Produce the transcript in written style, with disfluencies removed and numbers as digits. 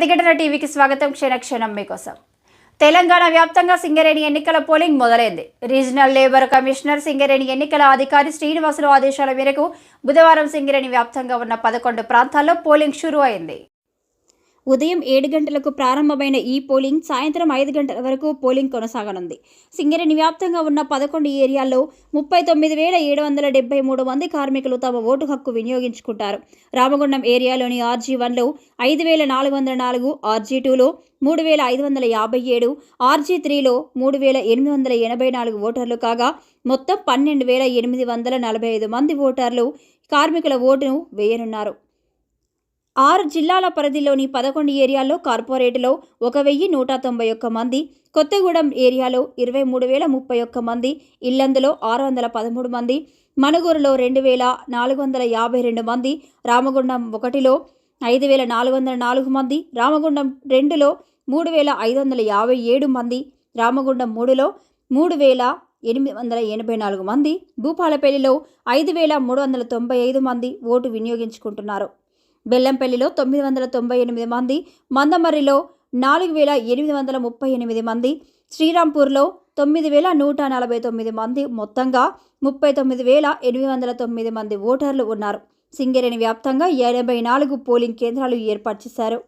ప్రతిఘటన టీవీకి స్వాగతం. క్షణక్షణం మీకోసం. తెలంగాణ వ్యాప్తంగా సింగరేణి ఎన్నికల పోలింగ్ మొదలైంది. రీజనల్ లేబర్ కమిషనర్ సింగరేణి ఎన్నికల అధికారి శ్రీనివాసులు ఆదేశాల మేరకు బుధవారం సింగరేణి వ్యాప్తంగా ఉన్న 11 ప్రాంతాల్లో పోలింగ్ షురూ అయింది. ఉదయం 7 గంటలకు ప్రారంభమైన ఈ పోలింగ్ సాయంత్రం 5 గంటల వరకు పోలింగ్ కొనసాగనుంది. సింగరేణి వ్యాప్తంగా ఉన్న 11 ఏరియాల్లో 39,773 మంది కార్మికులు తమ ఓటు హక్కు వినియోగించుకుంటారు. రామగుండం ఏరియాలోని RG1లో 5,404, RG2లో 3,557, RG3లో 3,884 ఓటర్లు కాగా మొత్తం 12,845 మంది ఓటర్లు కార్మికుల ఓటును వేయనున్నారు. 6 జిల్లాల పరిధిలోని 11 ఏరియాల్లో కార్పొరేటులో 1,191 మంది, కొత్తగూడెం ఏరియాలో 23,031 మంది, ఇల్లందులో 613 మంది, మణుగూరులో 2,452 మంది, రామగుండం 1లో 5,404 మంది, రామగుండం 2లో 3,557 మంది, రామగుండం 3లో 3,884 మంది, భూపాలపల్లిలో 5,395 మంది ఓటు వినియోగించుకుంటున్నారు. బెల్లంపల్లిలో 998 మంది, మందమర్రిలో 4,838 మంది, శ్రీరాంపూర్లో 9,149 మంది, మొత్తంగా 39,809 మంది ఓటర్లు ఉన్నారు. సింగరేణి వ్యాప్తంగా 84 పోలింగ్ కేంద్రాలు ఏర్పాటు చేశారు.